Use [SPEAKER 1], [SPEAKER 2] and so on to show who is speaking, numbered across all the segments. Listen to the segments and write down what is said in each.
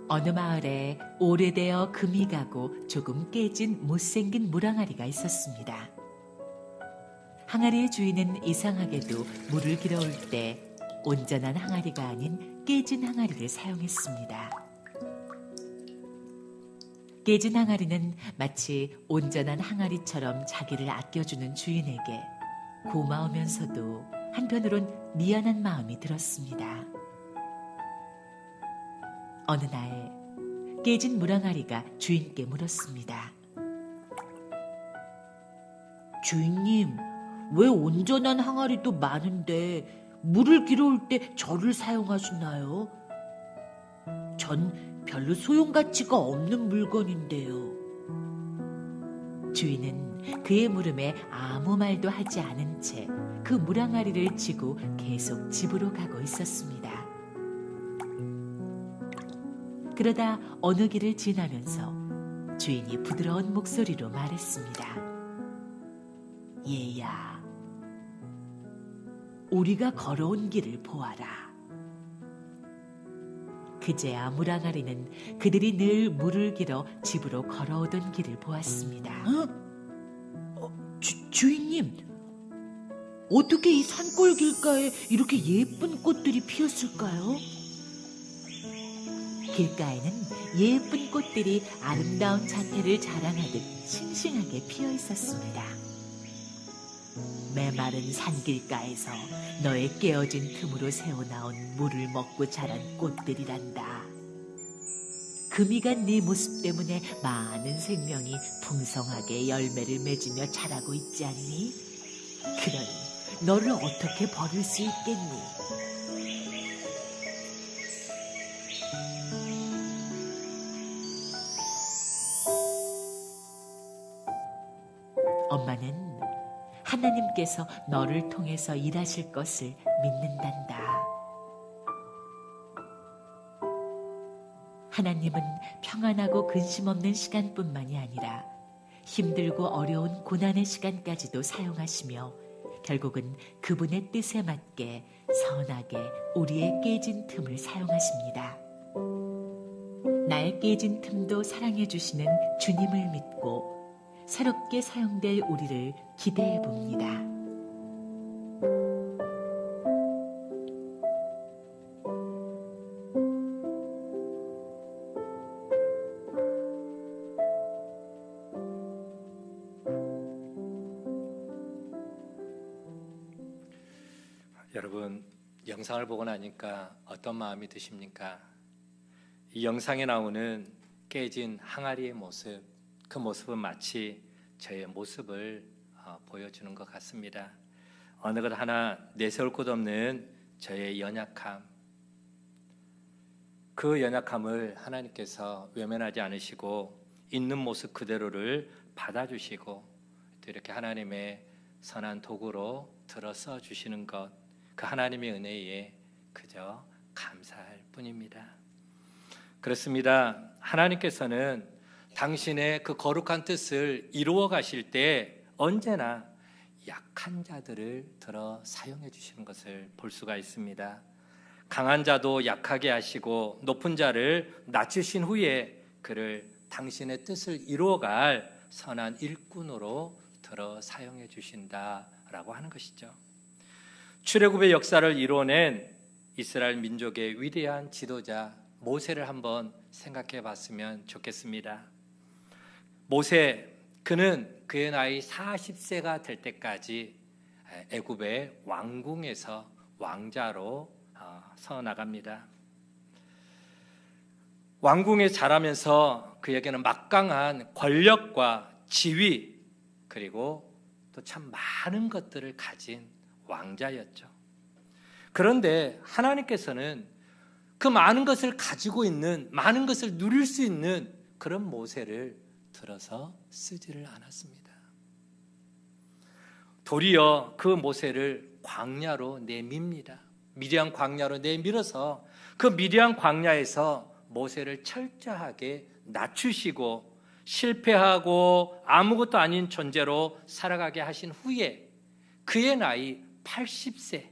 [SPEAKER 1] 어느 마을에 오래되어 금이 가고 조금 깨진 못생긴 물항아리가 있었습니다. 항아리의 주인은 이상하게도 물을 길어올 때 온전한 항아리가 아닌 깨진 항아리를 사용했습니다. 깨진 항아리는 마치 온전한 항아리처럼 자기를 아껴주는 주인에게 고마우면서도 한편으론 미안한 마음이 들었습니다. 어느 날 깨진 물항아리가 주인께 물었습니다. 주인님, 왜 온전한 항아리도 많은데 물을 길어올 때 저를 사용하시나요? 전 별로 소용가치가 없는 물건인데요. 주인은 그의 물음에 아무 말도 하지 않은 채 그 물항아리를 지고 계속 집으로 가고 있었습니다. 그러다 어느 길을 지나면서 주인이 부드러운 목소리로 말했습니다. 얘야, 우리가 걸어온 길을 보아라. 그제야 물항아리는 그들이 늘 물을 길어 집으로 걸어오던 길을 보았습니다. 주인님, 어떻게 이 산골 길가에 이렇게 예쁜 꽃들이 피었을까요? 길가에는 예쁜 꽃들이 아름다운 자태를 자랑하듯 싱싱하게 피어 있었습니다. 메마른 산길가에서 너의 깨어진 틈으로 새어나온 물을 먹고 자란 꽃들이란다. 금이 간 네 모습 때문에 많은 생명이 풍성하게 열매를 맺으며 자라고 있지 않니? 그러니 너를 어떻게 버릴 수 있겠니? 엄마는 하나님께서 너를 통해서 일하실 것을 믿는단다. 하나님은 평안하고 근심 없는 시간뿐만이 아니라 힘들고 어려운 고난의 시간까지도 사용하시며 결국은 그분의 뜻에 맞게 선하게 우리의 깨진 틈을 사용하십니다. 나의 깨진 틈도 사랑해 주시는 주님을 믿고 새롭게 사용될 우리를 기대해 봅니다.
[SPEAKER 2] 여러분, 영상을 보고 나니까 어떤 마음이 드십니까? 이 영상에 나오는 깨진 항아리의 모습, 그 모습은 마치 저의 모습을 보여주는 것 같습니다. 어느 것 하나 내세울 곳 없는 저의 연약함, 그 연약함을 하나님께서 외면하지 않으시고 있는 모습 그대로를 받아주시고 또 이렇게 하나님의 선한 도구로 들어 써 주시는 것, 그 하나님의 은혜에 그저 감사할 뿐입니다. 그렇습니다. 하나님께서는 당신의 그 거룩한 뜻을 이루어 가실 때 언제나 약한 자들을 들어 사용해 주시는 것을 볼 수가 있습니다. 강한 자도 약하게 하시고 높은 자를 낮추신 후에 그를 당신의 뜻을 이루어갈 선한 일꾼으로 들어 사용해 주신다라고 하는 것이죠. 출애굽의 역사를 이뤄낸 이스라엘 민족의 위대한 지도자 모세를 한번 생각해 봤으면 좋겠습니다. 모세, 그는 그의 나이 40세가 될 때까지 애굽의 왕궁에서 왕자로 서 나갑니다. 왕궁에 자라면서 그에게는 막강한 권력과 지위 그리고 또 참 많은 것들을 가진 왕자였죠. 그런데 하나님께서는 그 많은 것을 가지고 있는, 많은 것을 누릴 수 있는 그런 모세를 들어서 쓰지를 않았습니다. 도리어 그 모세를 광야로 내밉니다. 미디안 광야로 내밀어서 그 미디안 광야에서 모세를 철저하게 낮추시고 실패하고 아무것도 아닌 존재로 살아가게 하신 후에 그의 나이 80세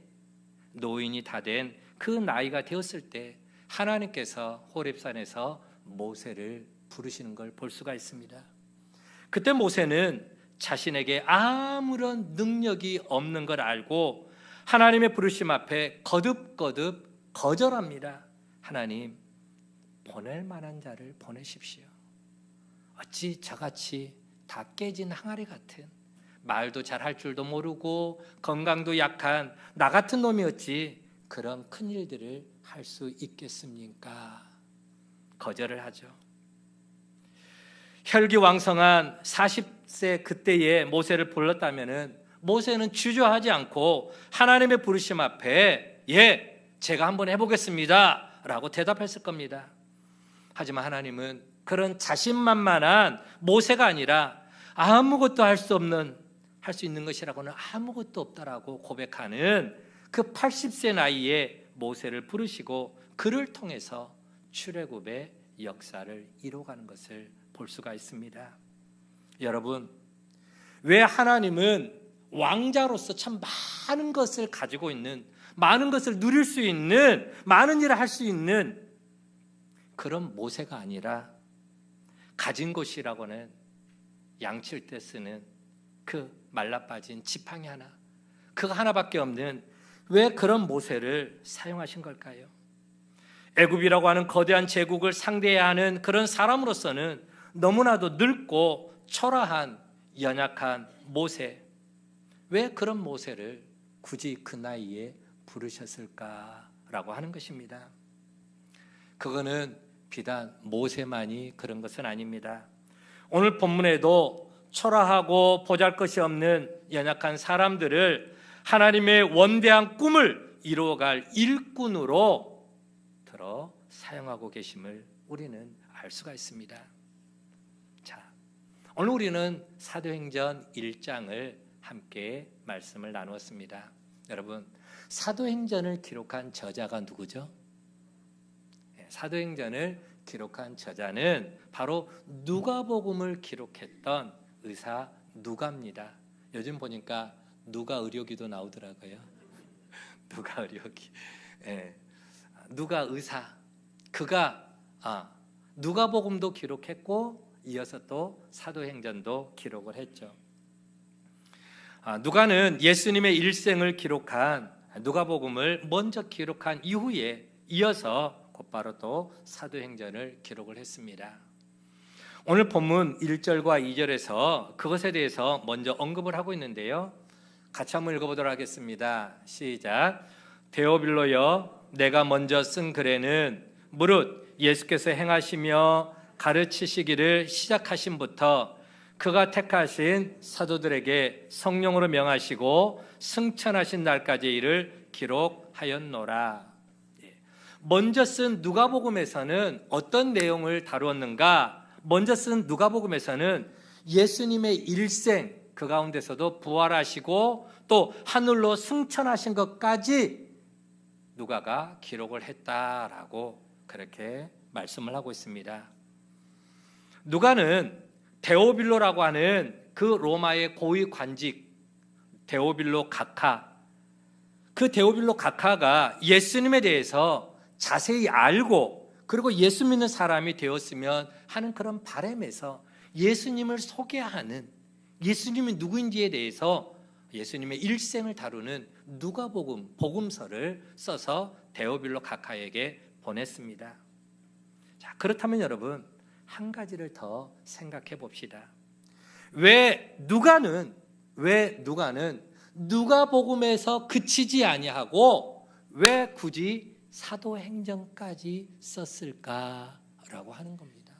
[SPEAKER 2] 노인이 다 된 그 나이가 되었을 때 하나님께서 호렙산에서 모세를 부르시는 걸 볼 수가 있습니다. 그때 모세는 자신에게 아무런 능력이 없는 걸 알고 하나님의 부르심 앞에 거듭거듭 거절합니다. 하나님, 보낼 만한 자를 보내십시오. 어찌 저같이 다 깨진 항아리 같은, 말도 잘할 줄도 모르고 건강도 약한 나 같은 놈이 어찌 그런 큰 일들을 할 수 있겠습니까? 거절을 하죠. 혈기왕성한 40세 그때의 모세를 불렀다면은 모세는 주저하지 않고 하나님의 부르심 앞에 제가 한번 해보겠습니다 라고 대답했을 겁니다. 하지만 하나님은 그런 자신만만한 모세가 아니라 아무것도 할 수 있는 것이라고는 아무것도 없다라고 고백하는 그 80세 나이에 모세를 부르시고 그를 통해서 출애굽의 역사를 이뤄가는 것을 볼 수가 있습니다. 여러분, 왜 하나님은 왕자로서 참 많은 것을 가지고 있는, 많은 것을 누릴 수 있는, 많은 일을 할 수 있는 그런 모세가 아니라 가진 것이라고는 양칠 때 쓰는 그 말라빠진 지팡이 하나, 그거 하나밖에 없는 왜 그런 모세를 사용하신 걸까요? 애굽이라고 하는 거대한 제국을 상대해야 하는 그런 사람으로서는 너무나도 늙고 초라한 연약한 모세, 왜 그런 모세를 굳이 그 나이에 부르셨을까라고 하는 것입니다. 그거는 비단 모세만이 그런 것은 아닙니다. 오늘 본문에도 초라하고 보잘것이 없는 연약한 사람들을 하나님의 원대한 꿈을 이루어갈 일꾼으로 들어 사용하고 계심을 우리는 알 수가 있습니다. 자, 오늘 우리는 사도행전 1장을 함께 말씀을 나누었습니다. 여러분, 사도행전을 기록한 저자가 누구죠? 사도행전을 기록한 저자는 바로 누가복음을 기록했던 의사 누가입니다. 요즘 보니까 누가 의료기도 나오더라고요. 누가 의료기. 누가 의사. 그가 누가복음도 기록했고 이어서 또 사도행전도 기록을 했죠. 누가는 예수님의 일생을 기록한 누가복음을 먼저 기록한 이후에 이어서 곧바로 또 사도행전을 기록을 했습니다. 오늘 본문 1절과 2절에서 그것에 대해서 먼저 언급을 하고 있는데요. 같이 한번 읽어보도록 하겠습니다. 시작. 데오빌로여, 내가 먼저 쓴 글에는 무릇 예수께서 행하시며 가르치시기를 시작하심부터 그가 택하신 사도들에게 성령으로 명하시고 승천하신 날까지 이를 기록하였노라. 먼저 쓴 누가복음에서는 어떤 내용을 다루었는가? 먼저 쓴 누가복음에서는 예수님의 일생, 그 가운데서도 부활하시고 또 하늘로 승천하신 것까지 누가가 기록을 했다라고 그렇게 말씀을 하고 있습니다. 누가는 데오빌로라고 하는 그 로마의 고위 관직 데오빌로 각하, 그 데오빌로 각하가 예수님에 대해서 자세히 알고 그리고 예수 믿는 사람이 되었으면 하는 그런 바람에서 예수님을 소개하는, 예수님이 누구인지에 대해서 예수님의 일생을 다루는 누가복음, 복음서를 써서 데오빌로 각하에게 보냈습니다. 자, 그렇다면 여러분, 한 가지를 더 생각해 봅시다. 왜 누가는 누가복음에서 그치지 아니하고 왜 굳이 사도행전까지 썼을까라고 하는 겁니다.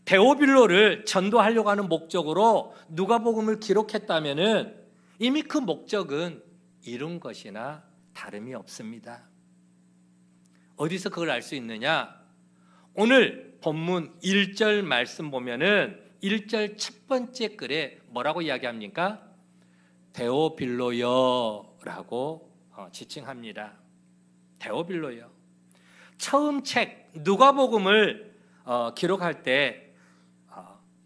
[SPEAKER 2] 데오빌로를 전도하려고 하는 목적으로 누가복음을 기록했다면은 이미 그 목적은 이룬 것이나 다름이 없습니다. 어디서 그걸 알 수 있느냐? 오늘 본문 1절 말씀 보면은 1절 첫 번째 글에 뭐라고 이야기합니까? 데오빌로여라고 지칭합니다. 데오빌로여. 처음 책 누가복음을 기록할 때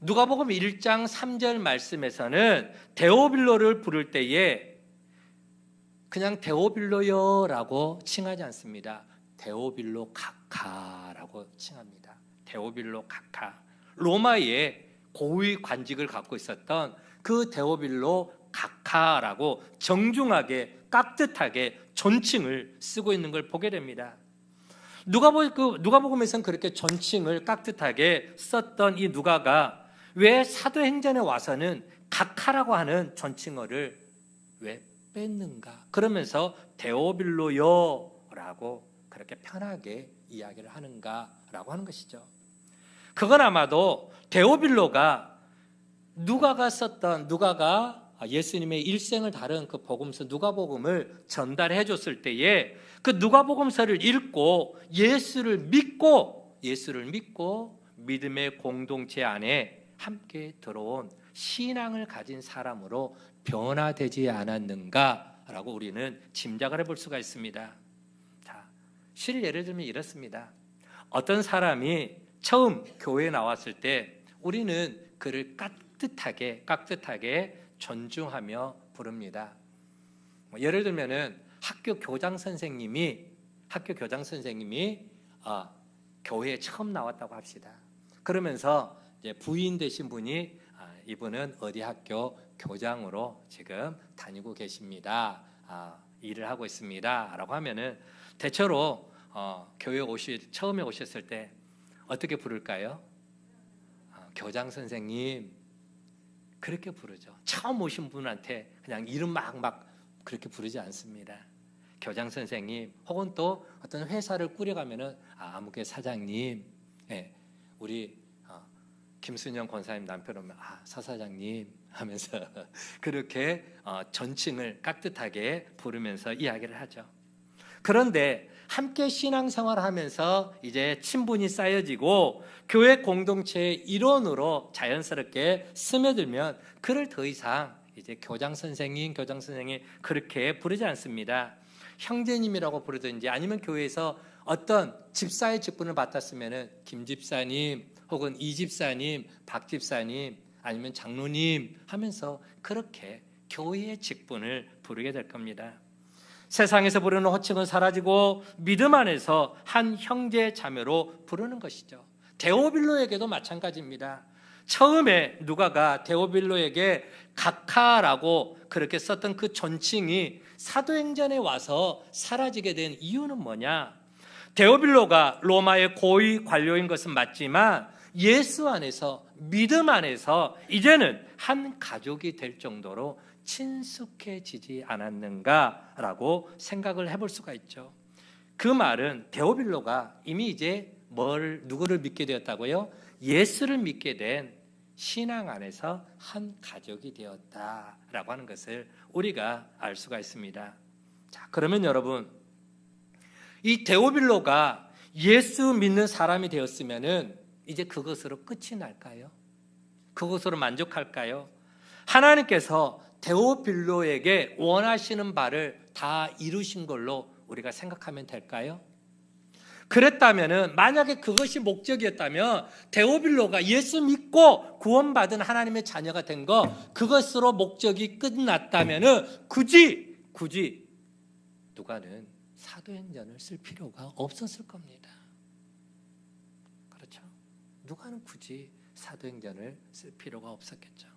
[SPEAKER 2] 누가복음 1장 3절 말씀에서는 데오빌로를 부를 때에 그냥 데오빌로요라고 칭하지 않습니다. 데오빌로 카카라고 칭합니다. 데오빌로 카카. 로마의 고위 관직을 갖고 있었던 그 데오빌로 카카라고 정중하게 깍듯하게 존칭을 쓰고 있는 걸 보게 됩니다. 누가복음에서는 그렇게 존칭을 깍듯하게 썼던 이 누가가 왜 사도행전에 와서는 카카라고 하는 존칭어를 왜 뺐는가? 그러면서 데오빌로요라고 그렇게 편하게 이야기를 하는가라고 하는 것이죠. 그건 아마도 데오빌로가 누가가 예수님의 일생을 다룬 그 복음서 누가복음을 전달해 줬을 때에 그 누가복음서를 읽고 예수를 믿고 믿음의 공동체 안에 함께 들어온 신앙을 가진 사람으로 변화되지 않았는가라고 우리는 짐작을 해볼 수가 있습니다. 자, 실 예를 들면 이렇습니다. 어떤 사람이 처음 교회에 나왔을 때 우리는 그를 깍듯하게 존중하며 부릅니다. 예를 들면은 학교 교장 선생님이 교회에 처음 나왔다고 합시다. 그러면서 이제 부인 되신 분이 이분은 어디 학교 교장으로 지금 다니고 계십니다. 일을 하고 있습니다라고 하면은 대체로 교회 처음에 오셨을 때 어떻게 부를까요? 교장 선생님 그렇게 부르죠. 처음 오신 분한테 그냥 이름 막 그렇게 부르지 않습니다. 교장 선생님 혹은 또 어떤 회사를 꾸려가면은 아무개 사장님, 우리 김순영 권사님 남편은 사 사장님 하면서 그렇게 존칭을 깍듯하게 부르면서 이야기를 하죠. 그런데 함께 신앙생활을 하면서 이제 친분이 쌓여지고 교회 공동체의 일원으로 자연스럽게 스며들면 그를 더 이상 이제 교장 선생님 그렇게 부르지 않습니다. 형제님이라고 부르든지 아니면 교회에서 어떤 집사의 직분을 맡았으면은 김 집사님 혹은 이 집사님, 박 집사님 아니면 장로님 하면서 그렇게 교회의 직분을 부르게 될 겁니다. 세상에서 부르는 호칭은 사라지고 믿음 안에서 한 형제 자매로 부르는 것이죠. 데오빌로에게도 마찬가지입니다. 처음에 누가가 데오빌로에게 카카라고 그렇게 썼던 그 존칭이 사도행전에 와서 사라지게 된 이유는 뭐냐? 데오빌로가 로마의 고위 관료인 것은 맞지만 예수 안에서 믿음 안에서 이제는 한 가족이 될 정도로 친숙해지지 않았는가라고 생각을 해볼 수가 있죠. 그 말은 데오빌로가 이미 이제 누구를 믿게 되었다고요? 예수를 믿게 된 신앙 안에서 한 가족이 되었다라고 하는 것을 우리가 알 수가 있습니다. 자, 그러면 여러분, 이 데오빌로가 예수 믿는 사람이 되었으면은 이제 그것으로 끝이 날까요? 그것으로 만족할까요? 하나님께서 데오빌로에게 원하시는 바를 다 이루신 걸로 우리가 생각하면 될까요? 그랬다면은 만약에 그것이 목적이었다면 데오빌로가 예수 믿고 구원받은 하나님의 자녀가 된 거 그것으로 목적이 끝났다면은 굳이 누가는 사도행전을 쓸 필요가 없었을 겁니다. 그렇죠? 누가는 굳이 사도행전을 쓸 필요가 없었겠죠.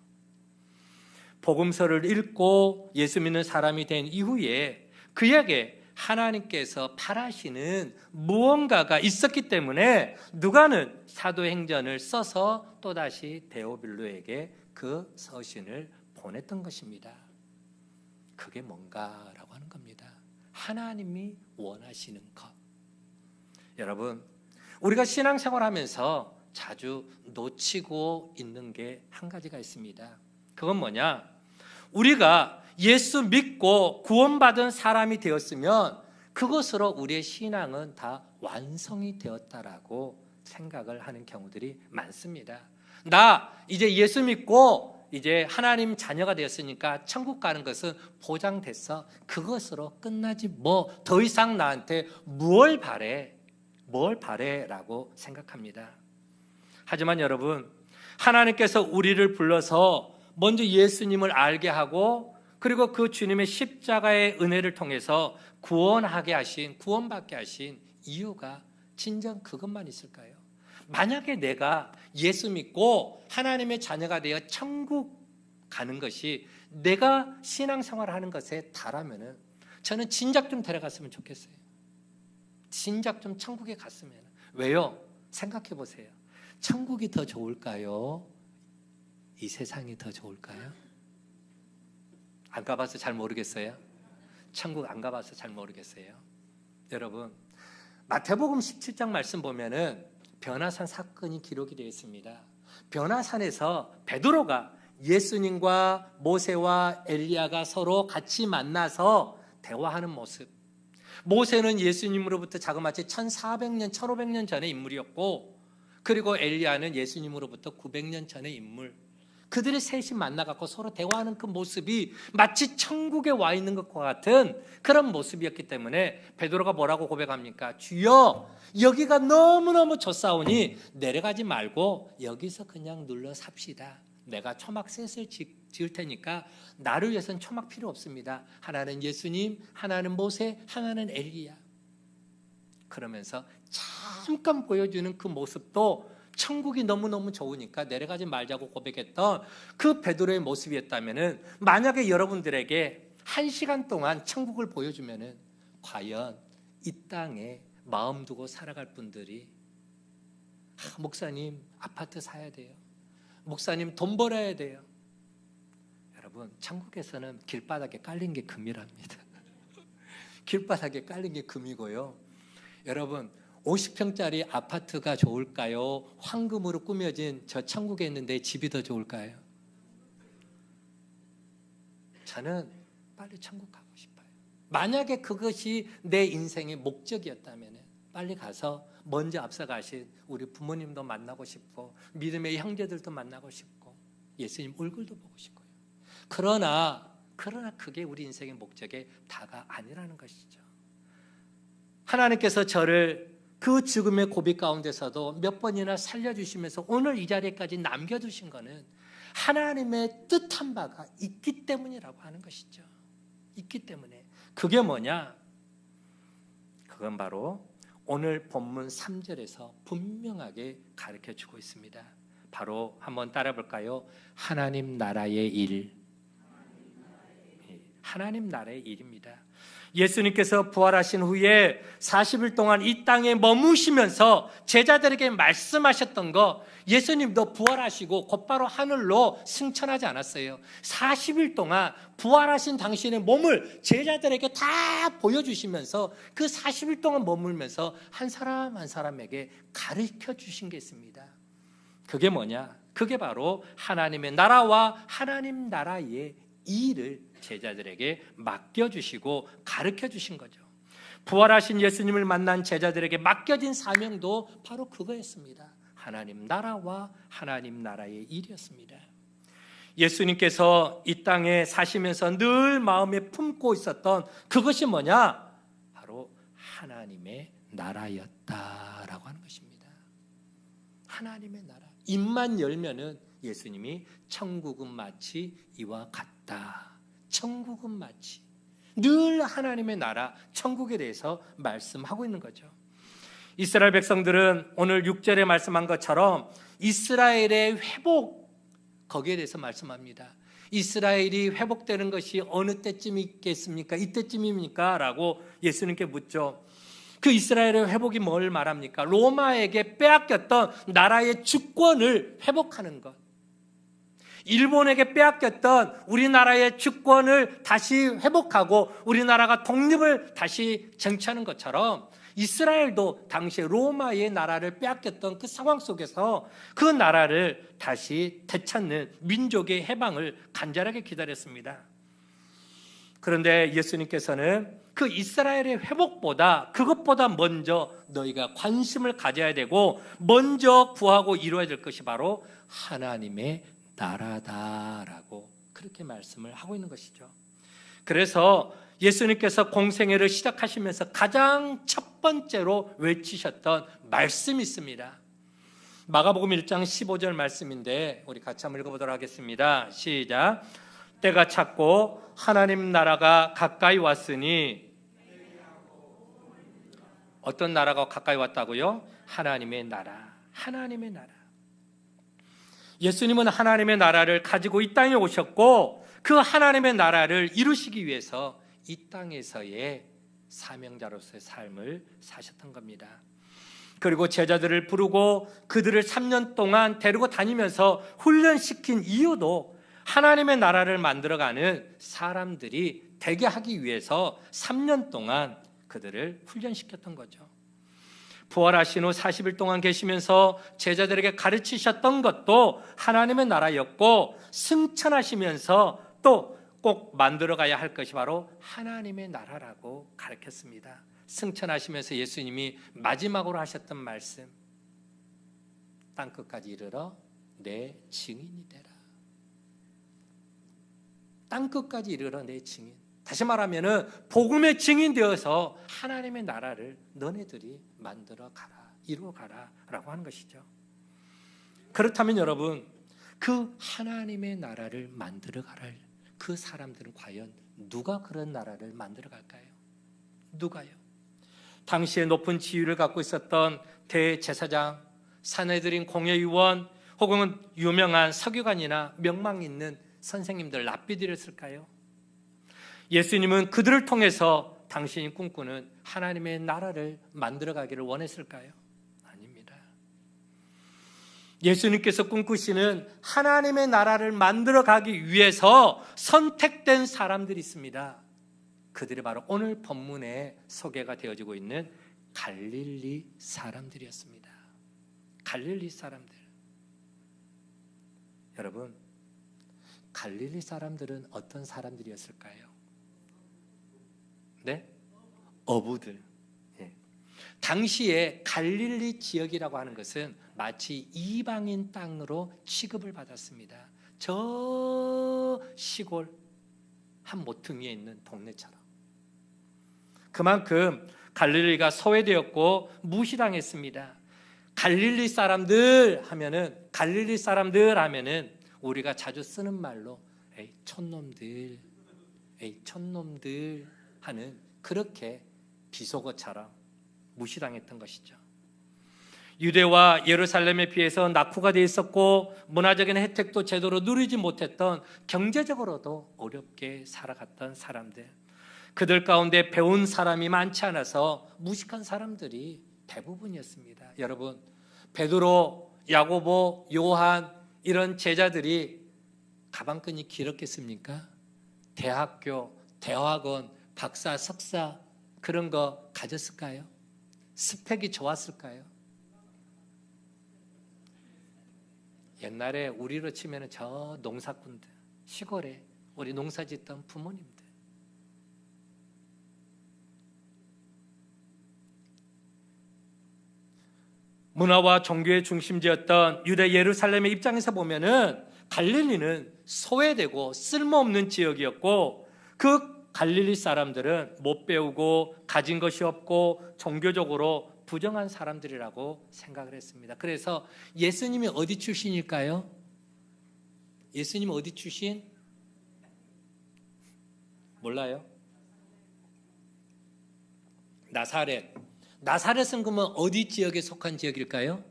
[SPEAKER 2] 복음서를 읽고 예수 믿는 사람이 된 이후에 그에게 하나님께서 바라시는 무언가가 있었기 때문에 누가는 사도행전을 써서 또다시 데오빌로에게 그 서신을 보냈던 것입니다. 그게 뭔가라고 하는 겁니다. 하나님이 원하시는 것. 여러분, 우리가 신앙생활하면서 자주 놓치고 있는 게 한 가지가 있습니다. 그건 뭐냐? 우리가 예수 믿고 구원받은 사람이 되었으면 그것으로 우리의 신앙은 다 완성이 되었다라고 생각을 하는 경우들이 많습니다. 나 이제 예수 믿고 이제 하나님 자녀가 되었으니까 천국 가는 것은 보장됐어. 그것으로 끝나지 뭐 더 이상 나한테 뭘 바래라고 생각합니다. 하지만 여러분, 하나님께서 우리를 불러서 먼저 예수님을 알게 하고 그리고 그 주님의 십자가의 은혜를 통해서 구원받게 하신 이유가 진정 그것만 있을까요? 만약에 내가 예수 믿고 하나님의 자녀가 되어 천국 가는 것이 내가 신앙생활을 하는 것에 달하면은 저는 진작 좀 데려갔으면 좋겠어요. 진작 좀 천국에 갔으면. 왜요? 생각해 보세요. 천국이 더 좋을까요? 이 세상이 더 좋을까요? 안 가봐서 잘 모르겠어요. 천국 안 가봐서 잘 모르겠어요. 여러분, 마태복음 17장 말씀 보면은 변화산 사건이 기록이 되어 있습니다. 변화산에서 베드로가 예수님과 모세와 엘리야가 서로 같이 만나서 대화하는 모습. 모세는 예수님으로부터 자그마치 1400년, 1500년 전의 인물이었고, 그리고 엘리야는 예수님으로부터 900년 전의 인물. 그들이 셋이 만나갖고 서로 대화하는 그 모습이 마치 천국에 와 있는 것과 같은 그런 모습이었기 때문에 베드로가 뭐라고 고백합니까? 주여, 여기가 너무너무 좋사오니 내려가지 말고 여기서 그냥 눌러 삽시다. 내가 초막셋을 지을 테니까 나를 위해서는 초막 필요 없습니다. 하나는 예수님, 하나는 모세, 하나는 엘리야. 그러면서 잠깐 보여주는 그 모습도 천국이 너무너무 좋으니까 내려가지 말자고 고백했던 그 베드로의 모습이었다면은, 만약에 여러분들에게 1시간 동안 천국을 보여주면은 과연 이 땅에 마음 두고 살아갈 분들이 목사님 아파트 사야 돼요. 목사님 돈 벌어야 돼요. 여러분, 천국에서는 길바닥에 깔린 게 금이랍니다. 길바닥에 깔린 게 금이고요. 여러분, 50평짜리 아파트가 좋을까요? 황금으로 꾸며진 저 천국에 있는데 집이 더 좋을까요? 저는 빨리 천국 가고 싶어요. 만약에 그것이 내 인생의 목적이었다면 빨리 가서 먼저 앞서가신 우리 부모님도 만나고 싶고, 믿음의 형제들도 만나고 싶고, 예수님 얼굴도 보고 싶고요. 그러나 그게 우리 인생의 목적의 다가 아니라는 것이죠. 하나님께서 저를 그 죽음의 고비 가운데서도 몇 번이나 살려주시면서 오늘 이 자리까지 남겨두신 것은 하나님의 뜻한 바가 있기 때문이라고 하는 것이죠. 있기 때문에. 그게 뭐냐? 그건 바로 오늘 본문 3절에서 분명하게 가르쳐주고 있습니다. 바로 한번 따라 볼까요? 하나님 나라의 일. 하나님 나라의 일입니다. 예수님께서 부활하신 후에 40일 동안 이 땅에 머무시면서 제자들에게 말씀하셨던 거, 예수님도 부활하시고 곧바로 하늘로 승천하지 않았어요. 40일 동안 부활하신 당신의 몸을 제자들에게 다 보여주시면서 그 40일 동안 머물면서 한 사람 한 사람에게 가르쳐 주신 게 있습니다. 그게 뭐냐? 그게 바로 하나님의 나라와 하나님 나라의 일을 제자들에게 맡겨주시고 가르쳐주신 거죠. 부활하신 예수님을 만난 제자들에게 맡겨진 사명도 바로 그거였습니다. 하나님 나라와 하나님 나라의 일이었습니다. 예수님께서 이 땅에 사시면서 늘 마음에 품고 있었던 그것이 뭐냐? 바로 하나님의 나라였다라고 하는 것입니다. 하나님의 나라. 입만 열면은 예수님이 천국은 마치 이와 같다. 천국은 마치. 늘 하나님의 나라, 천국에 대해서 말씀하고 있는 거죠. 이스라엘 백성들은 오늘 6절에 말씀한 것처럼 이스라엘의 회복, 거기에 대해서 말씀합니다. 이스라엘이 회복되는 것이 어느 때쯤 있겠습니까? 이때쯤입니까? 라고 예수님께 묻죠. 그 이스라엘의 회복이 뭘 말합니까? 로마에게 빼앗겼던 나라의 주권을 회복하는 것. 일본에게 빼앗겼던 우리나라의 주권을 다시 회복하고 우리나라가 독립을 다시 쟁취하는 것처럼 이스라엘도 당시에 로마의 나라를 빼앗겼던 그 상황 속에서 그 나라를 다시 되찾는 민족의 해방을 간절하게 기다렸습니다. 그런데 예수님께서는 그 이스라엘의 회복보다, 그것보다 먼저 너희가 관심을 가져야 되고 먼저 구하고 이루어야 될 것이 바로 하나님의 나라다라고 그렇게 말씀을 하고 있는 것이죠. 그래서 예수님께서 공생애를 시작하시면서 가장 첫 번째로 외치셨던 말씀이 있습니다. 마가복음 1장 15절 말씀인데 우리 같이 한번 읽어보도록 하겠습니다. 시작. 때가 찼고 하나님 나라가 가까이 왔으니, 어떤 나라가 가까이 왔다고요? 하나님의 나라. 하나님의 나라. 예수님은 하나님의 나라를 가지고 이 땅에 오셨고 그 하나님의 나라를 이루시기 위해서 이 땅에서의 사명자로서의 삶을 사셨던 겁니다. 그리고 제자들을 부르고 그들을 3년 동안 데리고 다니면서 훈련시킨 이유도 하나님의 나라를 만들어가는 사람들이 되게 하기 위해서 3년 동안 그들을 훈련시켰던 거죠. 부활하신 후 40일 동안 계시면서 제자들에게 가르치셨던 것도 하나님의 나라였고, 승천하시면서 또 꼭 만들어가야 할 것이 바로 하나님의 나라라고 가르쳤습니다. 승천하시면서 예수님이 마지막으로 하셨던 말씀, 땅끝까지 이르러 내 증인이 되라. 땅끝까지 이르러 내 증인. 다시 말하면 복음의 증인 되어서 하나님의 나라를 너네들이 만들어 가라, 이루어 가라 라고 하는 것이죠. 그렇다면 여러분, 그 하나님의 나라를 만들어 가라 그 사람들은 과연 누가 그런 나라를 만들어 갈까요? 누가요? 당시에 높은 지위를 갖고 있었던 대제사장, 산헤드린 공회의원, 혹은 유명한 서기관이나 명망 있는 선생님들, 랍비들이었을까요? 예수님은 그들을 통해서 당신이 꿈꾸는 하나님의 나라를 만들어 가기를 원했을까요? 아닙니다. 예수님께서 꿈꾸시는 하나님의 나라를 만들어 가기 위해서 선택된 사람들이 있습니다. 그들이 바로 오늘 본문에 소개가 되어지고 있는 갈릴리 사람들이었습니다. 갈릴리 사람들. 여러분, 갈릴리 사람들은 어떤 사람들이었을까요? 네? 어부들. 예. 당시에 갈릴리 지역이라고 하는 것은 마치 이방인 땅으로 취급을 받았습니다. 저 시골 한 모퉁이에 있는 동네처럼. 그만큼 갈릴리가 소외되었고 무시당했습니다. 갈릴리 사람들 하면은 우리가 자주 쓰는 말로 에이 촌놈들 하는, 그렇게 비속어처럼 무시당했던 것이죠. 유대와 예루살렘에 비해서 낙후가 되어 있었고 문화적인 혜택도 제대로 누리지 못했던, 경제적으로도 어렵게 살아갔던 사람들, 그들 가운데 배운 사람이 많지 않아서 무식한 사람들이 대부분이었습니다. 여러분, 베드로, 야고보, 요한 이런 제자들이 가방끈이 길었겠습니까? 대학교, 대학원, 박사, 석사 그런 거 가졌을까요? 스펙이 좋았을까요? 옛날에 우리로 치면 저 농사꾼들, 시골에 우리 농사 짓던 부모님들, 문화와 종교의 중심지였던 유대 예루살렘의 입장에서 보면은 갈릴리는 소외되고 쓸모없는 지역이었고, 그 갈릴리 사람들은 못 배우고 가진 것이 없고 종교적으로 부정한 사람들이라고 생각을 했습니다. 그래서 예수님이 어디 출신일까요? 예수님 어디 출신? 몰라요? 나사렛. 나사렛은 그러면 어디 지역에 속한 지역일까요?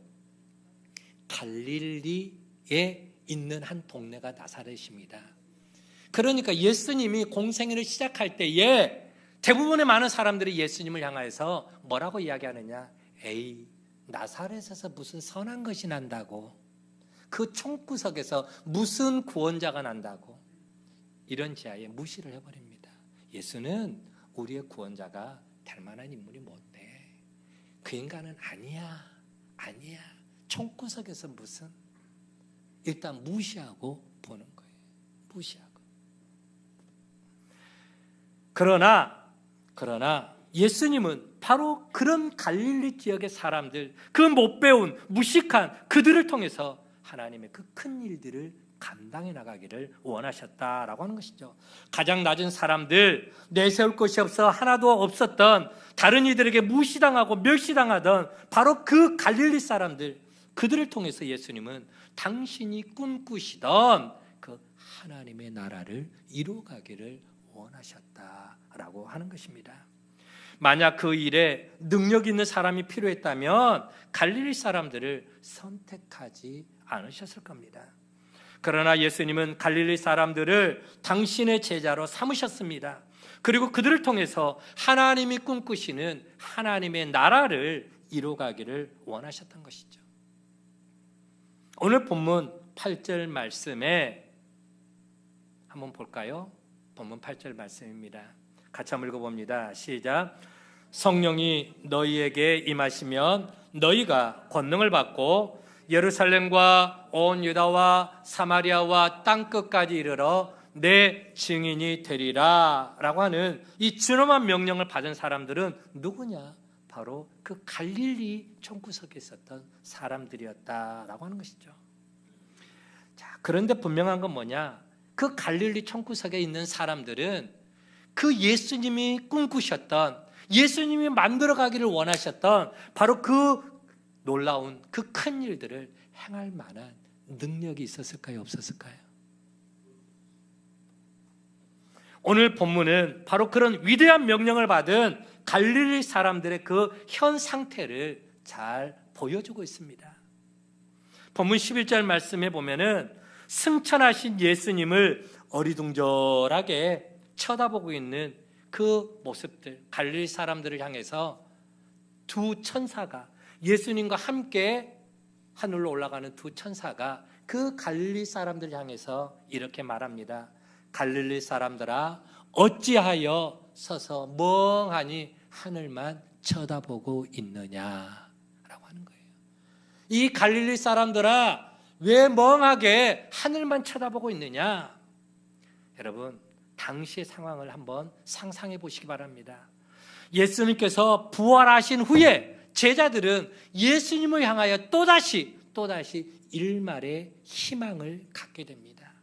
[SPEAKER 2] 갈릴리에 있는 한 동네가 나사렛입니다. 그러니까 예수님이 공생애를 시작할 때에 대부분의 많은 사람들이 예수님을 향해서 뭐라고 이야기하느냐? 에이, 나사렛에서 무슨 선한 것이 난다고, 그 총구석에서 무슨 구원자가 난다고, 이런 지하에 무시를 해버립니다. 예수는 우리의 구원자가 될 만한 인물이 못돼. 그 인간은 아니야. 총구석에서 무슨, 일단 무시하고 보는 거예요. 무시하고. 그러나 예수님은 바로 그런 갈릴리 지역의 사람들, 그 못 배운 무식한 그들을 통해서 하나님의 그 큰 일들을 감당해 나가기를 원하셨다라고 하는 것이죠. 가장 낮은 사람들, 내세울 것이 없어 하나도 없었던, 다른 이들에게 무시당하고 멸시당하던 바로 그 갈릴리 사람들, 그들을 통해서 예수님은 당신이 꿈꾸시던 그 하나님의 나라를 이루어가기를 원하셨다라고 하는 것입니다. 만약 그 일에 능력 있는 사람이 필요했다면 갈릴리 사람들을 선택하지 않으셨을 겁니다. 그러나 예수님은 갈릴리 사람들을 당신의 제자로 삼으셨습니다. 그리고 그들을 통해서 하나님이 꿈꾸시는 하나님의 나라를 이루어가기를 원하셨던 것이죠. 오늘 본문 8절 말씀에 한번 볼까요? 본문 8절 말씀입니다. 같이 한번 읽어봅니다. 시작. 성령이 너희에게 임하시면 너희가 권능을 받고 예루살렘과 온 유다와 사마리아와 땅끝까지 이르러 내 증인이 되리라 라고 하는 이 준엄한 명령을 받은 사람들은 누구냐? 바로 그 갈릴리 총구석에 있었던 사람들이었다라고 하는 것이죠. 자, 그런데 분명한 건 뭐냐? 그 갈릴리 총구석에 있는 사람들은 그 예수님이 꿈꾸셨던, 예수님이 만들어가기를 원하셨던 바로 그 놀라운 그 큰 일들을 행할 만한 능력이 있었을까요? 없었을까요? 오늘 본문은 바로 그런 위대한 명령을 받은 갈릴리 사람들의 그 현 상태를 잘 보여주고 있습니다. 본문 11절 말씀에 보면은 승천하신 예수님을 어리둥절하게 쳐다보고 있는 그 모습들, 갈릴리 사람들을 향해서 두 천사가, 예수님과 함께 하늘로 올라가는 두 천사가 그 갈릴리 사람들을 향해서 이렇게 말합니다. 갈릴리 사람들아, 어찌하여 서서 멍하니 하늘만 쳐다보고 있느냐라고 하는 거예요. 이 갈릴리 사람들아, 왜 멍하게 하늘만 쳐다보고 있느냐? 여러분, 당시의 상황을 한번 상상해 보시기 바랍니다. 예수님께서 부활하신 후에 제자들은 예수님을 향하여 또다시 일말의 희망을 갖게 됩니다.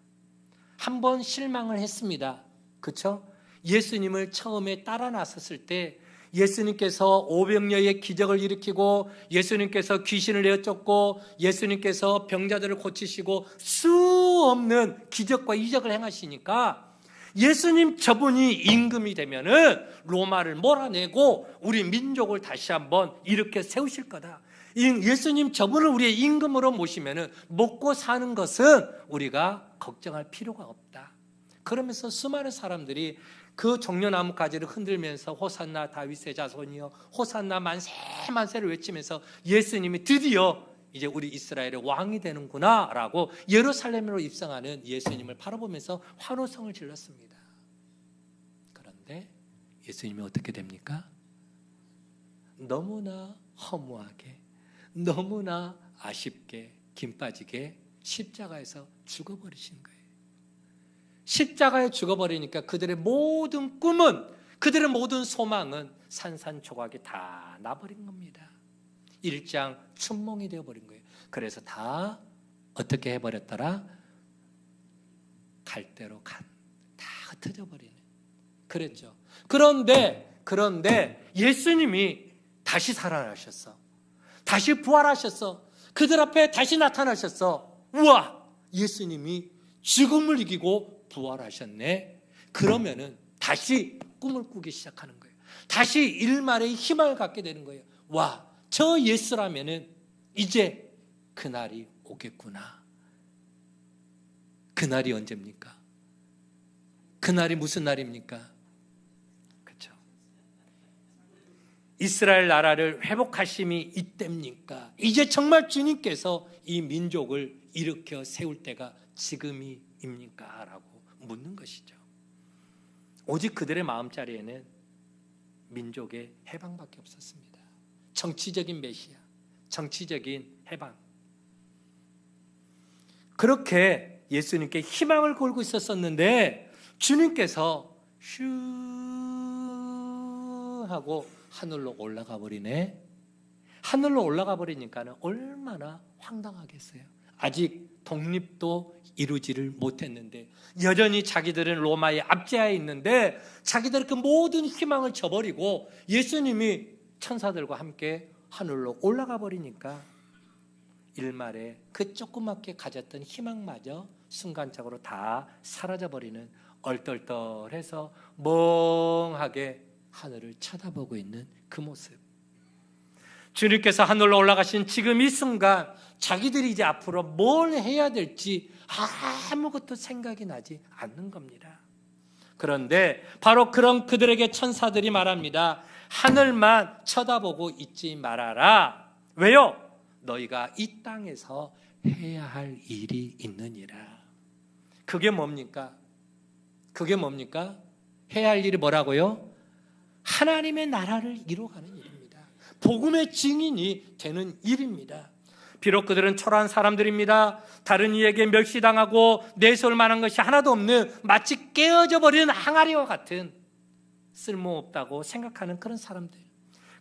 [SPEAKER 2] 한번 실망을 했습니다. 그렇죠? 예수님을 처음에 따라 나섰을 때 예수님께서 500여의 기적을 일으키고 예수님께서 귀신을 내어쫓고 예수님께서 병자들을 고치시고 수 없는 기적과 이적을 행하시니까 예수님 저분이 임금이 되면은 로마를 몰아내고 우리 민족을 다시 한번 일으켜 세우실 거다. 예수님 저분을 우리의 임금으로 모시면은 먹고 사는 것은 우리가 걱정할 필요가 없다. 그러면서 수많은 사람들이 그 종려나무 가지를 흔들면서 호산나 다윗의 자손이여 호산나 만세 만세를 외치면서 예수님이 드디어 이제 우리 이스라엘의 왕이 되는구나 라고 예루살렘으로 입성하는 예수님을 바라보면서 환호성을 질렀습니다. 그런데 예수님이 어떻게 됩니까? 너무나 허무하게, 너무나 아쉽게, 김 빠지게 십자가에서 죽어버리신 거예요. 십자가에 죽어버리니까 그들의 모든 꿈은, 그들의 모든 소망은 산산조각이 다 나버린 겁니다. 일장 춘몽이 되어버린 거예요. 그래서 다 어떻게 해버렸더라? 갈대로 다 흩어져 버리는, 그랬죠. 그런데 예수님이 다시 살아나셨어. 다시 부활하셨어. 그들 앞에 다시 나타나셨어. 우와, 예수님이 죽음을 이기고 부활하셨네. 그러면은 다시 꿈을 꾸기 시작하는 거예요. 다시 일말의 희망을 갖게 되는 거예요. 와, 저 예수라면은 이제 그날이 오겠구나. 그날이 언제입니까? 그날이 무슨 날입니까? 그렇죠. 이스라엘 나라를 회복하심이 이때입니까? 이제 정말 주님께서 이 민족을 일으켜 세울 때가 지금입니까? 라고 묻는 것이죠. 오직 그들의 마음자리에는 민족의 해방밖에 없었습니다. 정치적인 메시아, 정치적인 해방. 그렇게 예수님께 희망을 걸고 있었었는데 주님께서 슈 하고 하늘로 올라가 버리네. 하늘로 올라가 버리니까는 얼마나 황당하겠어요. 아직 독립도 이루지를 못했는데 여전히 자기들은 로마의 압제하에 있는데 자기들의 그 모든 희망을 저버리고 예수님이 천사들과 함께 하늘로 올라가 버리니까 일말에 그 조그맣게 가졌던 희망마저 순간적으로 다 사라져버리는 얼떨떨해서 멍하게 하늘을 쳐다보고 있는 그 모습. 주님께서 하늘로 올라가신 지금 이 순간 자기들이 이제 앞으로 뭘 해야 될지 아무것도 생각이 나지 않는 겁니다. 그런데 바로 그런 그들에게 천사들이 말합니다. 하늘만 쳐다보고 있지 말아라. 왜요? 너희가 이 땅에서 해야 할 일이 있느니라. 그게 뭡니까? 그게 뭡니까? 해야 할 일이 뭐라고요? 하나님의 나라를 이루어가는 일입니다. 복음의 증인이 되는 일입니다. 비록 그들은 초라한 사람들입니다. 다른 이에게 멸시당하고 내세울 만한 것이 하나도 없는 마치 깨어져 버린 항아리와 같은 쓸모없다고 생각하는 그런 사람들.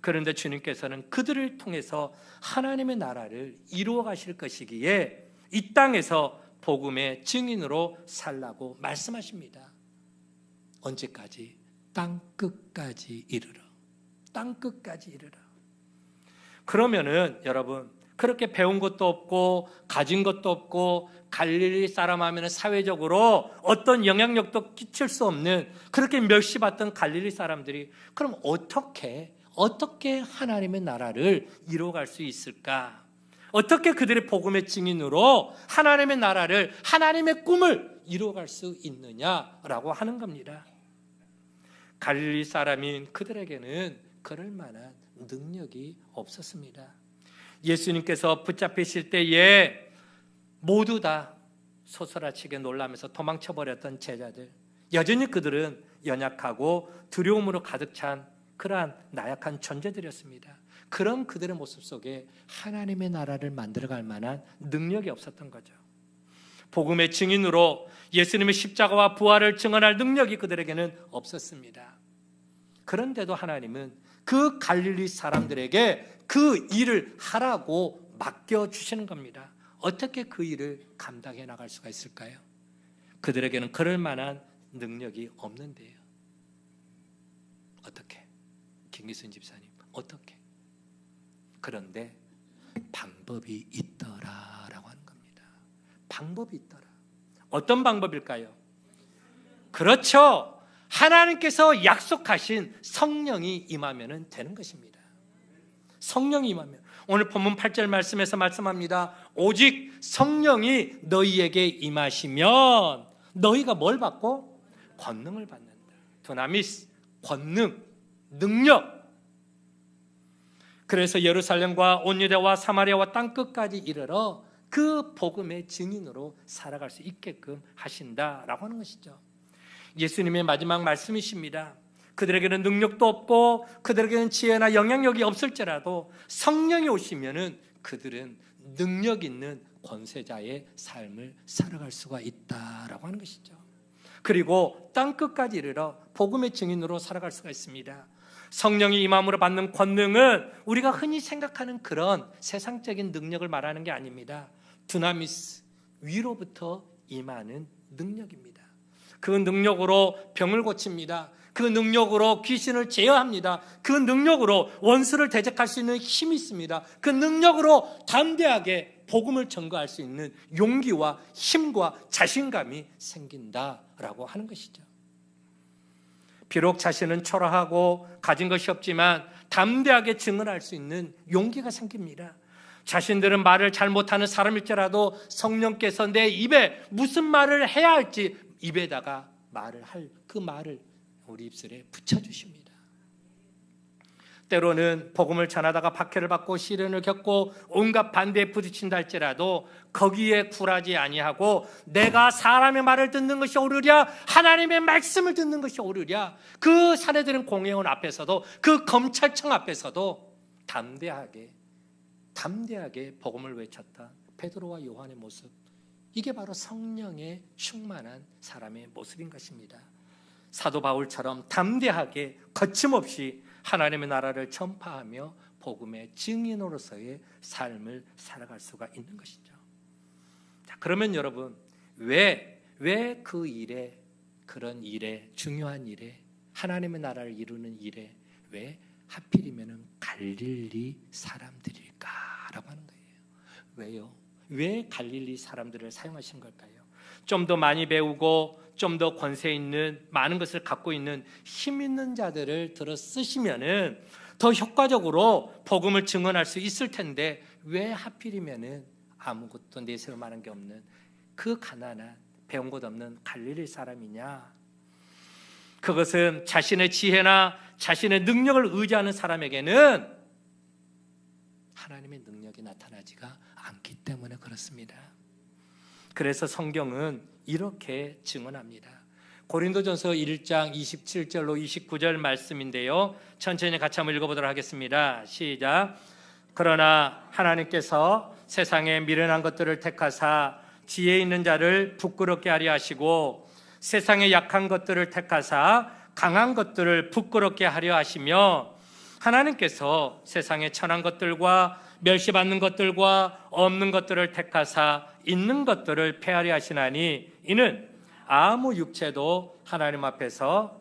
[SPEAKER 2] 그런데 주님께서는 그들을 통해서 하나님의 나라를 이루어 가실 것이기에 이 땅에서 복음의 증인으로 살라고 말씀하십니다. 언제까지? 땅 끝까지 이르러. 땅 끝까지 이르러. 그러면은 여러분, 그렇게 배운 것도 없고 가진 것도 없고 갈릴리 사람 하면 사회적으로 어떤 영향력도 끼칠 수 없는 그렇게 멸시받던 갈릴리 사람들이 그럼 어떻게 하나님의 나라를 이루어갈 수 있을까? 어떻게 그들의 복음의 증인으로 하나님의 나라를, 하나님의 꿈을 이루어갈 수 있느냐라고 하는 겁니다. 갈릴리 사람인 그들에게는 그럴 만한 능력이 없었습니다. 예수님께서 붙잡히실 때에 모두 다 소스라치게 놀라면서 도망쳐버렸던 제자들, 여전히 그들은 연약하고 두려움으로 가득 찬 그러한 나약한 존재들이었습니다. 그런 그들의 모습 속에 하나님의 나라를 만들어갈 만한 능력이 없었던 거죠. 복음의 증인으로 예수님의 십자가와 부활을 증언할 능력이 그들에게는 없었습니다. 그런데도 하나님은 그 갈릴리 사람들에게 그 일을 하라고 맡겨주시는 겁니다. 어떻게 그 일을 감당해 나갈 수가 있을까요? 그들에게는 그럴 만한 능력이 없는데요. 어떻게? 김기순 집사님, 어떻게? 그런데 방법이 있더라라고 하는 겁니다. 방법이 있더라. 어떤 방법일까요? 그렇죠. 하나님께서 약속하신 성령이 임하면 되는 것입니다. 성령이 임하면, 오늘 본문 8절 말씀에서 말씀합니다. 오직 성령이 너희에게 임하시면 너희가 뭘 받고? 권능을 받는다. 두나미스, 권능, 능력. 그래서 예루살렘과 온 유대와 사마리아와 땅끝까지 이르러 그 복음의 증인으로 살아갈 수 있게끔 하신다라고 하는 것이죠. 예수님의 마지막 말씀이십니다. 그들에게는 능력도 없고 그들에게는 지혜나 영향력이 없을지라도 성령이 오시면은 그들은 능력 있는 권세자의 삶을 살아갈 수가 있다라고 하는 것이죠. 그리고 땅끝까지 이르러 복음의 증인으로 살아갈 수가 있습니다. 성령이 임함으로 받는 권능은 우리가 흔히 생각하는 그런 세상적인 능력을 말하는 게 아닙니다. 두나미스, 위로부터 임하는 능력입니다. 그 능력으로 병을 고칩니다. 그 능력으로 귀신을 제어합니다. 그 능력으로 원수를 대적할 수 있는 힘이 있습니다. 그 능력으로 담대하게 복음을 전거할 수 있는 용기와 힘과 자신감이 생긴다라고 하는 것이죠. 비록 자신은 초라하고 가진 것이 없지만 담대하게 증언할 수 있는 용기가 생깁니다. 자신들은 말을 잘 못하는 사람일지라도 성령께서 내 입에 무슨 말을 해야 할지 입에다가 말을 할 그 말을 우리 입술에 붙여주십니다. 때로는 복음을 전하다가 박해를 받고 시련을 겪고 온갖 반대에 부딪힌다 할지라도 거기에 굴하지 아니하고 내가 사람의 말을 듣는 것이 옳으랴 하나님의 말씀을 듣는 것이 옳으랴, 그 사내들은 공회원 앞에서도 그 검찰청 앞에서도 담대하게 복음을 외쳤던 베드로와 요한의 모습, 이게 바로 성령에 충만한 사람의 모습인 것입니다. 사도 바울처럼 담대하게 거침없이 하나님의 나라를 전파하며 복음의 증인으로서의 삶을 살아갈 수가 있는 것이죠. 자, 그러면 여러분, 왜 그 일에, 그런 일에, 중요한 일에, 하나님의 나라를 이루는 일에 왜 하필이면 갈릴리 사람들일까라고 하는 거예요. 왜요? 왜 갈릴리 사람들을 사용하신 걸까요? 좀 더 많이 배우고 좀 더 권세 있는 많은 것을 갖고 있는 힘 있는 자들을 들어 쓰시면은 더 효과적으로 복음을 증언할 수 있을 텐데 왜 하필이면은 아무것도 내세울 만한 게 없는 그 가난한 배운 것 없는 갈릴리 사람이냐? 그것은 자신의 지혜나 자신의 능력을 의지하는 사람에게는 하나님의 능력이 나타나지가 않기 때문에 그렇습니다. 그래서 성경은 이렇게 증언합니다. 고린도전서 1장 27절로 29절 말씀인데요, 천천히 같이 한번 읽어보도록 하겠습니다. 시작. 그러나 하나님께서 세상에 미련한 것들을 택하사 지혜 있는 자를 부끄럽게 하려 하시고 세상에 약한 것들을 택하사 강한 것들을 부끄럽게 하려 하시며 하나님께서 세상에 천한 것들과 멸시받는 것들과 없는 것들을 택하사 있는 것들을 폐하려 하시나니 이는 아무 육체도 하나님 앞에서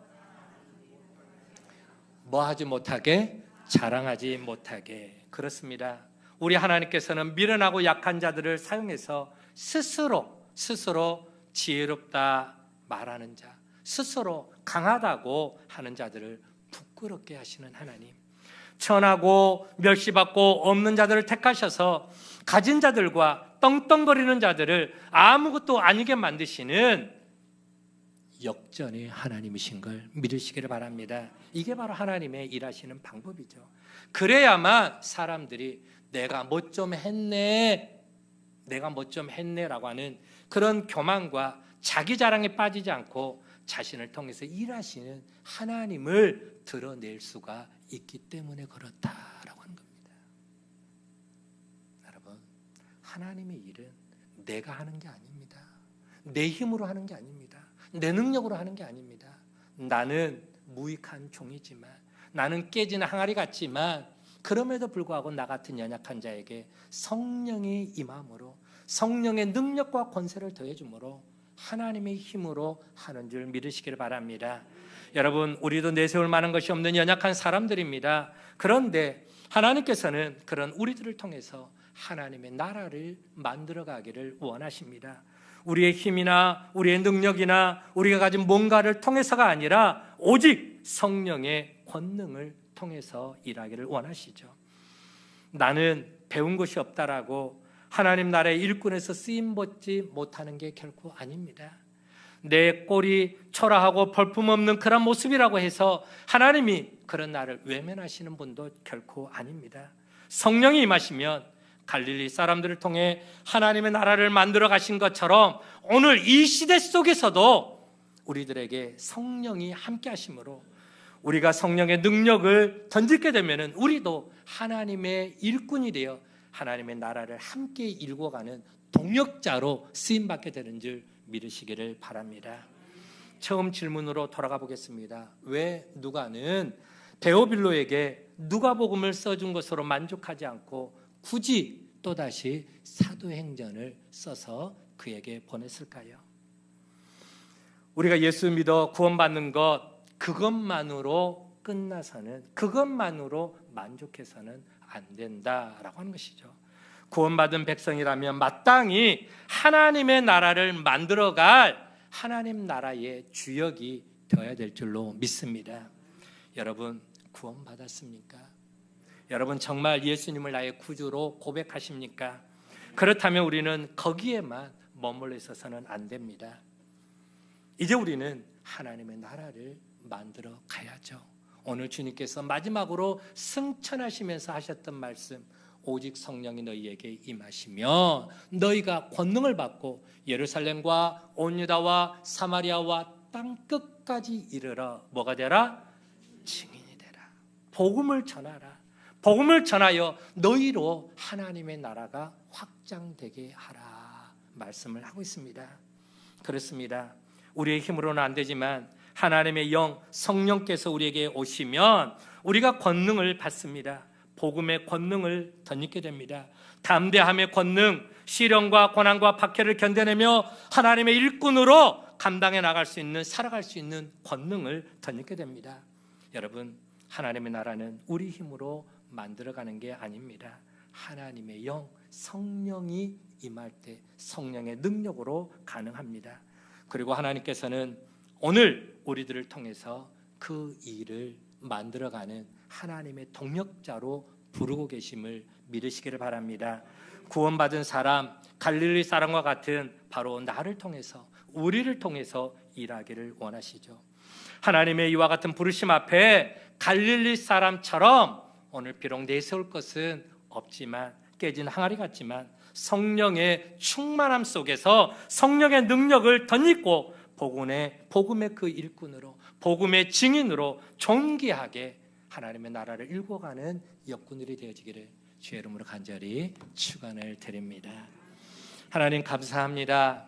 [SPEAKER 2] 뭐하지 못하게 자랑하지 못하게. 그렇습니다. 우리 하나님께서는 미련하고 약한 자들을 사용해서 스스로 지혜롭다 말하는 자, 스스로 강하다고 하는 자들을 부끄럽게 하시는 하나님, 천하고 멸시받고 없는 자들을 택하셔서 가진 자들과 떵떵거리는 자들을 아무것도 아니게 만드시는 역전의 하나님이신 걸 믿으시기를 바랍니다. 이게 바로 하나님의 일하시는 방법이죠. 그래야만 사람들이 내가 뭐 좀 했네 라고 하는 그런 교만과 자기 자랑에 빠지지 않고 자신을 통해서 일하시는 하나님을 드러낼 수가 있기 때문에 그렇다라고 하는 겁니다. 여러분, 하나님의 일은 내가 하는 게 아닙니다. 내 힘으로 하는 게 아닙니다. 내 능력으로 하는 게 아닙니다. 나는 무익한 종이지만, 나는 깨진 항아리 같지만 그럼에도 불구하고 나 같은 연약한 자에게 성령이 임함으로 성령의 능력과 권세를 더해주므로 하나님의 힘으로 하는 줄 믿으시기를 바랍니다. 여러분, 우리도 내세울 만한 것이 없는 연약한 사람들입니다. 그런데 하나님께서는 그런 우리들을 통해서 하나님의 나라를 만들어가기를 원하십니다. 우리의 힘이나 우리의 능력이나 우리가 가진 뭔가를 통해서가 아니라 오직 성령의 권능을 통해서 일하기를 원하시죠. 나는 배운 것이 없다라고 하나님 나라의 일꾼에서 쓰임받지 못하는 게 결코 아닙니다. 내 꼴이 초라하고 볼품없는 그런 모습이라고 해서 하나님이 그런 나를 외면하시는 분도 결코 아닙니다. 성령이 임하시면 갈릴리 사람들을 통해 하나님의 나라를 만들어 가신 것처럼 오늘 이 시대 속에서도 우리들에게 성령이 함께 하심으로 우리가 성령의 능력을 던지게 되면 우리도 하나님의 일꾼이 되어 하나님의 나라를 함께 일궈가는 동역자로 쓰임받게 되는 줄 믿으시기를 바랍니다. 처음 질문으로 돌아가 보겠습니다. 왜 누가는 데오빌로에게 누가복음을 써준 것으로 만족하지 않고 굳이 또다시 사도행전을 써서 그에게 보냈을까요? 우리가 예수 믿어 구원받는 것, 그것만으로 끝나서는, 그것만으로 만족해서는 안 된다라고 하는 것이죠. 구원받은 백성이라면 마땅히 하나님의 나라를 만들어갈 하나님 나라의 주역이 되어야 될 줄로 믿습니다. 여러분, 구원받았습니까? 여러분, 정말 예수님을 나의 구주로 고백하십니까? 그렇다면 우리는 거기에만 머물러 있어서는 안 됩니다. 이제 우리는 하나님의 나라를 만들어 가야죠. 오늘 주님께서 마지막으로 승천하시면서 하셨던 말씀, 오직 성령이 너희에게 임하시며 너희가 권능을 받고 예루살렘과 온 유다와 사마리아와 땅 끝까지 이르러 뭐가 되라? 증인이 되라. 복음을 전하라. 복음을 전하여 너희로 하나님의 나라가 확장되게 하라 말씀을 하고 있습니다. 그렇습니다. 우리의 힘으로는 안 되지만 하나님의 영 성령께서 우리에게 오시면 우리가 권능을 받습니다. 복음의 권능을 덧입게 됩니다. 담대함의 권능, 시련과 고난과 박해를 견뎌내며 하나님의 일꾼으로 감당해 나갈 수 있는, 살아갈 수 있는 권능을 덧입게 됩니다. 여러분, 하나님의 나라는 우리 힘으로 만들어가는 게 아닙니다. 하나님의 영, 성령이 임할 때 성령의 능력으로 가능합니다. 그리고 하나님께서는 오늘 우리들을 통해서 그 일을 만들어가는 하나님의 동력자로 부르고 계심을 믿으시기를 바랍니다. 구원받은 사람, 갈릴리 사람과 같은 바로 나를 통해서, 우리를 통해서 일하기를 원하시죠. 하나님의 이와 같은 부르심 앞에 갈릴리 사람처럼 오늘 비록 내세울 것은 없지만, 깨진 항아리 같지만 성령의 충만함 속에서 성령의 능력을 덧입고 복음의 그 일꾼으로, 복음의 증인으로 존귀하게 하나님의 나라를 일궈가는 역군들이 되어지기를 주의 이름으로 간절히 축원을 드립니다. 하나님 감사합니다.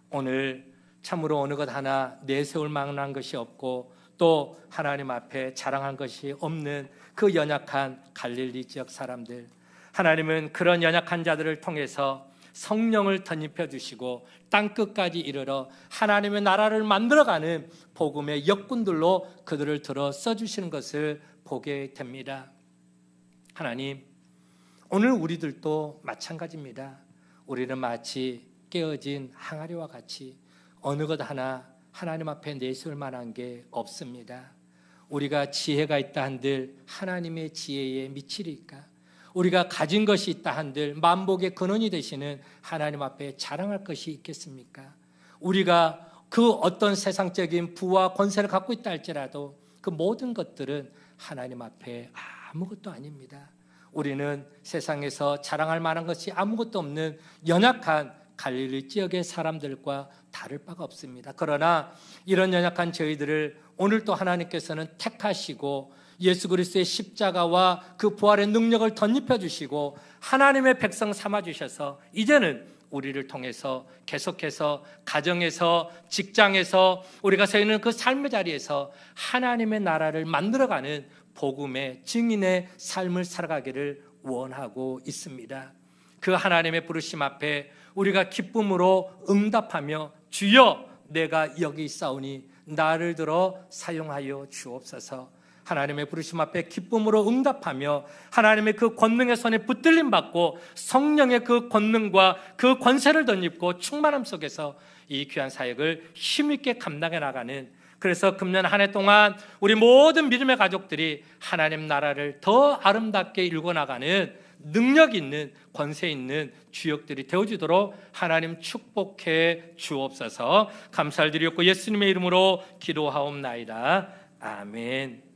[SPEAKER 2] 오늘 참으로 어느 것 하나 내세울 만한 것이 없고 또 하나님 앞에 자랑한 것이 없는 그 연약한 갈릴리 지역 사람들, 하나님은 그런 연약한 자들을 통해서 성령을 덧입혀 주시고 땅끝까지 이르러 하나님의 나라를 만들어가는 복음의 역군들로 그들을 들어 써주시는 것을 보게 됩니다. 하나님, 오늘 우리들도 마찬가지입니다. 우리는 마치 깨어진 항아리와 같이 어느 것 하나 하나님 앞에 내세울 만한 게 없습니다. 우리가 지혜가 있다 한들 하나님의 지혜에 미치리까? 우리가 가진 것이 있다 한들 만복의 근원이 되시는 하나님 앞에 자랑할 것이 있겠습니까? 우리가 그 어떤 세상적인 부와 권세를 갖고 있다 할지라도 그 모든 것들은 하나님 앞에 아무것도 아닙니다. 우리는 세상에서 자랑할 만한 것이 아무것도 없는 연약한 갈릴리 지역의 사람들과 다를 바가 없습니다. 그러나 이런 연약한 저희들을 오늘 또 하나님께서는 택하시고 예수 그리스도의 십자가와 그 부활의 능력을 덧입혀 주시고 하나님의 백성 삼아 주셔서 이제는 우리를 통해서 계속해서 가정에서, 직장에서, 우리가 서 있는 그 삶의 자리에서 하나님의 나라를 만들어가는 복음의 증인의 삶을 살아가기를 원하고 있습니다. 그 하나님의 부르심 앞에 우리가 기쁨으로 응답하며 주여 내가 여기 있사오니 나를 들어 사용하여 주옵소서. 하나님의 부르심 앞에 기쁨으로 응답하며 하나님의 그 권능의 손에 붙들림 받고 성령의 그 권능과 그 권세를 덧입고 충만함 속에서 이 귀한 사역을 힘있게 감당해 나가는, 그래서 금년 한 해 동안 우리 모든 믿음의 가족들이 하나님 나라를 더 아름답게 일궈나가는 능력 있는, 권세 있는 주역들이 되어주도록 하나님 축복해 주옵소서. 감사를 드렸고 예수님의 이름으로 기도하옵나이다. 아멘.